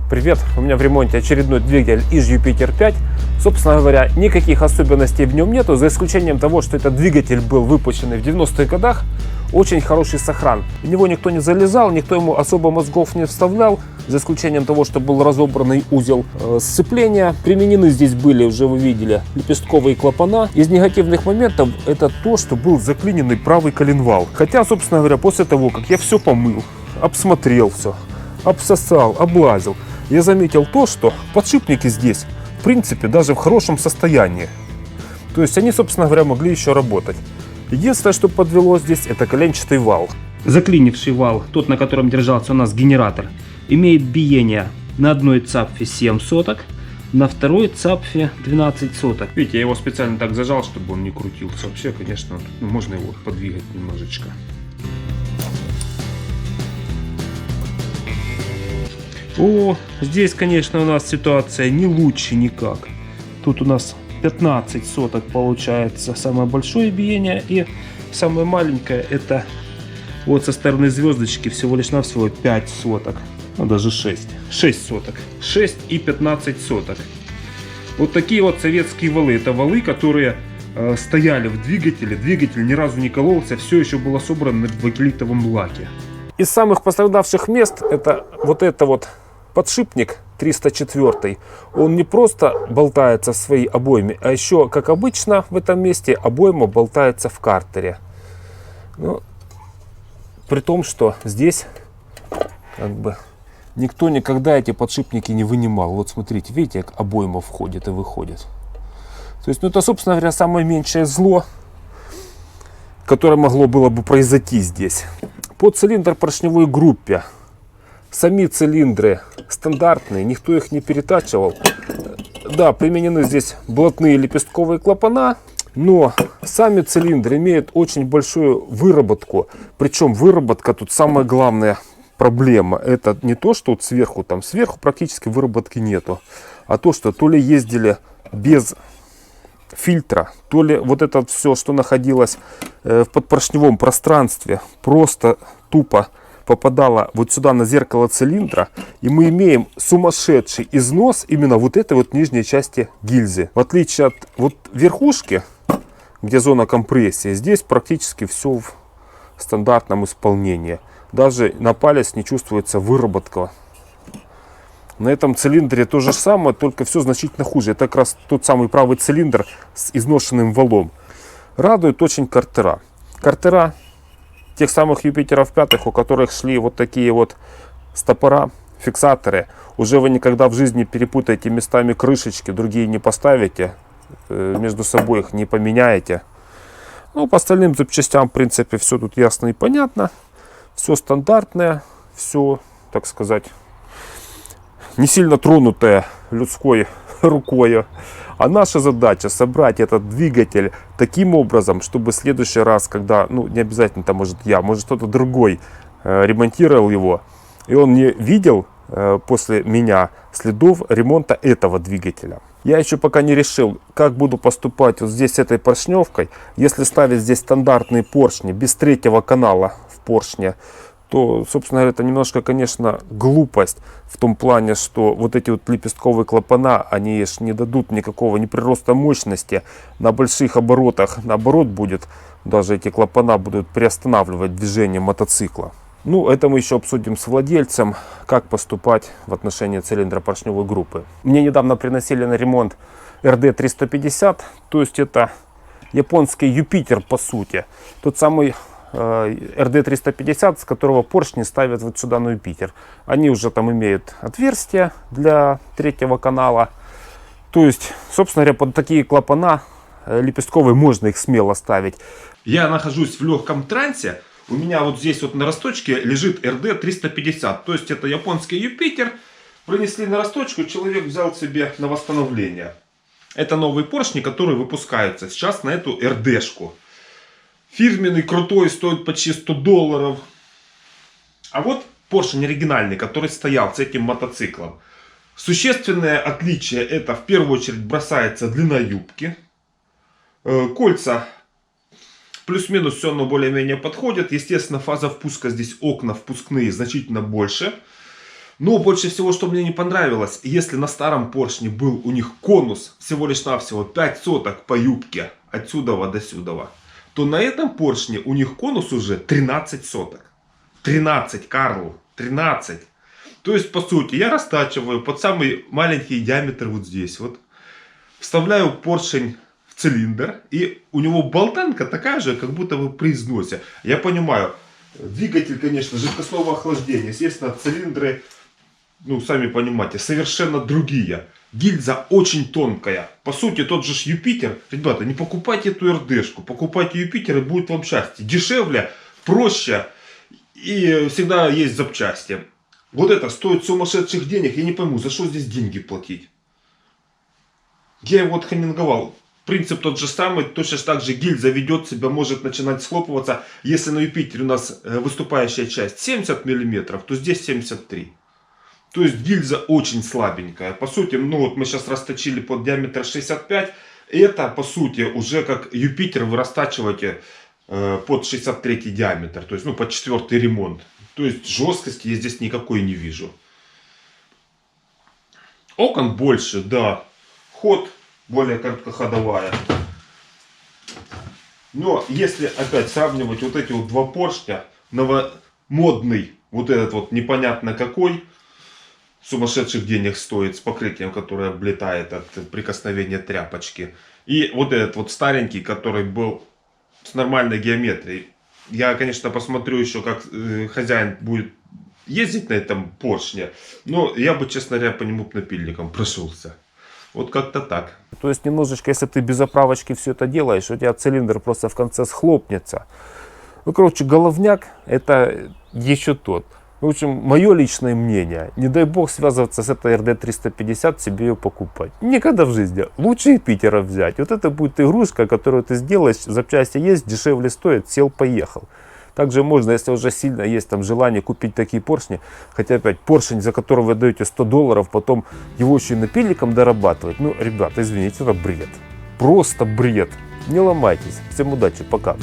Привет, у меня в ремонте очередной двигатель из Юпитер 5. Собственно говоря, никаких особенностей в нем нету, за исключением того, что этот двигатель был выпущен в 90-х годах. Очень хороший сохран. В него никто не залезал, никто ему особо мозгов не вставлял, за исключением того, что был разобранный узел сцепления. Применены здесь были, уже вы видели, лепестковые клапана. Из негативных моментов это то, что был заклиненный правый коленвал. Хотя, собственно говоря, после того, как я все помыл, обсмотрел все, обсосал, облазил, я заметил то, что подшипники здесь, в принципе, даже в хорошем состоянии. То есть они, собственно говоря, могли еще работать. Единственное, что подвело здесь, это коленчатый вал. Заклинивший вал, тот, на котором держался у нас генератор, имеет биение на одной цапфе 7 соток, на второй цапфе 12 соток. Видите, я его специально так зажал, чтобы он не крутился. Вообще, конечно, можно его подвигать немножечко. О, здесь, конечно, у нас ситуация не лучше никак. Тут у нас 15 соток получается самое большое биение, и самое маленькое это вот со стороны звездочки всего лишь навсего 5 соток. Ну даже 6. 6 соток. 6 и 15 соток. Вот такие вот советские валы. Это валы, которые стояли в двигателе. Двигатель ни разу не кололся, все еще было собрано в акрилитовом лаке. Из самых пострадавших мест это вот подшипник 304. Он не просто болтается в своей обойме, а еще, как обычно в этом месте, обойма болтается в картере. Ну, при том, что здесь как бы никто никогда эти подшипники не вынимал. Вот смотрите, видите, как обойма входит и выходит. То есть, ну, это, собственно говоря, самое меньшее зло, которое могло было бы произойти здесь. По цилиндр-поршневой группе сами цилиндры стандартные, никто их не перетачивал. Да, применены здесь блатные лепестковые клапана, но сами цилиндры имеют очень большую выработку. Причем выработка тут самая главная проблема. Это не то, что вот сверху практически выработки нету, а то, что то ли ездили без фильтра, то ли вот это все, что находилось в подпоршневом пространстве, просто тупо попадало вот сюда на зеркало цилиндра, и мы имеем сумасшедший износ именно вот этой вот нижней части гильзы. В отличие от вот верхушки, где зона компрессии, здесь практически все в стандартном исполнении. Даже на палец не чувствуется выработка. На этом цилиндре то же самое, только все значительно хуже. Это как раз тот самый правый цилиндр с изношенным валом. Радует очень картера. Картера тех самых Юпитеров 5, у которых шли вот такие вот стопора, фиксаторы. Уже вы никогда в жизни перепутаете местами крышечки, другие не поставите, между собой их не поменяете. Ну, по остальным запчастям, в принципе, все тут ясно и понятно. Все стандартное, все, так сказать, не сильно тронутое людской рукой. А наша задача собрать этот двигатель таким образом, чтобы в следующий раз, когда, ну, не обязательно там, может кто-то другой ремонтировал его, и он не видел после меня следов ремонта этого двигателя. Я еще пока не решил, как буду поступать вот здесь с этой поршневкой. Если ставить здесь стандартные поршни без третьего канала в поршне, то, собственно говоря, это немножко, конечно, глупость в том плане, что вот эти вот лепестковые клапана, они не дадут никакого ни прироста мощности. На больших оборотах, наоборот, будет, даже эти клапана будут приостанавливать движение мотоцикла. Ну, это мы еще обсудим с владельцем, как поступать в отношении цилиндропоршневой группы. Мне недавно приносили на ремонт RD350, то есть это японский Юпитер, по сути. Тот самый RD350, с которого поршни ставят вот сюда на Юпитер. Они уже там имеют отверстия для третьего канала. То есть, собственно говоря, под такие клапана лепестковые можно их смело ставить. Я нахожусь в легком трансе. У меня вот здесь вот на росточке лежит RD350. То есть это японский Юпитер. Принесли на росточку, человек взял себе на восстановление. Это новые поршни, которые выпускаются сейчас на эту RD-шку. Фирменный, крутой, стоит почти $100. А вот поршень оригинальный, который стоял с этим мотоциклом. Существенное отличие — это в первую очередь бросается длина юбки. Кольца плюс-минус все равно более-менее подходят. Естественно, фаза впуска здесь, окна впускные значительно больше. Но больше всего, что мне не понравилось, если на старом поршне был у них конус всего лишь навсего 5 соток по юбке отсюда до сюда, то на этом поршне у них конус уже 13 соток. 13, Карл, 13. То есть, по сути, я растачиваю под самый маленький диаметр вот здесь вот. Вставляю поршень в цилиндр, и у него болтанка такая же, как будто бы при износе. Я понимаю, двигатель, конечно, жидкостного охлаждения, естественно, цилиндры, ну, сами понимаете, совершенно другие. Гильза очень тонкая. По сути, тот же Юпитер. Ребята, не покупайте эту РДшку, покупайте Юпитер, и будет вам счастье. Дешевле, проще, и всегда есть запчасти. Вот это стоит сумасшедших денег. Я не пойму, за что здесь деньги платить. Я его отхаминговал. Принцип тот же самый. Точно так же гильза ведет себя, может начинать схлопываться. Если на Юпитере у нас выступающая часть 70 мм, то здесь 73. То есть гильза очень слабенькая. По сути, ну вот мы сейчас расточили под диаметр 65. Это, по сути, уже как Юпитер вы растачиваете под 63 диаметр. То есть, ну, под 4 ремонт. То есть жесткости я здесь никакой не вижу. Окон больше, да. Ход более короткоходовая. Но если опять сравнивать вот эти вот два поршня, новомодный, вот этот вот непонятно какой, сумасшедших денег стоит, с покрытием, которое облетает от прикосновения тряпочки. И вот этот вот старенький, который был с нормальной геометрией. Я, конечно, посмотрю еще, как хозяин будет ездить на этом поршне. Но я бы, честно говоря, по нему напильником прошелся. Вот как-то так. То есть немножечко, если ты без заправочки все это делаешь, у тебя цилиндр просто в конце схлопнется. Ну, короче, головняк это еще тот. В общем, мое личное мнение, не дай бог связываться с этой РД-350, себе ее покупать. Никогда в жизни. Лучше Юпитера взять. Вот это будет игрушка, которую ты сделаешь, запчасти есть, дешевле стоит, сел, поехал. Также можно, если уже сильно есть там желание купить такие поршни, хотя опять поршень, за который вы даете $100, потом его еще и напильником дорабатывать. Ну, ребята, извините, это бред. Просто бред. Не ломайтесь. Всем удачи, пока.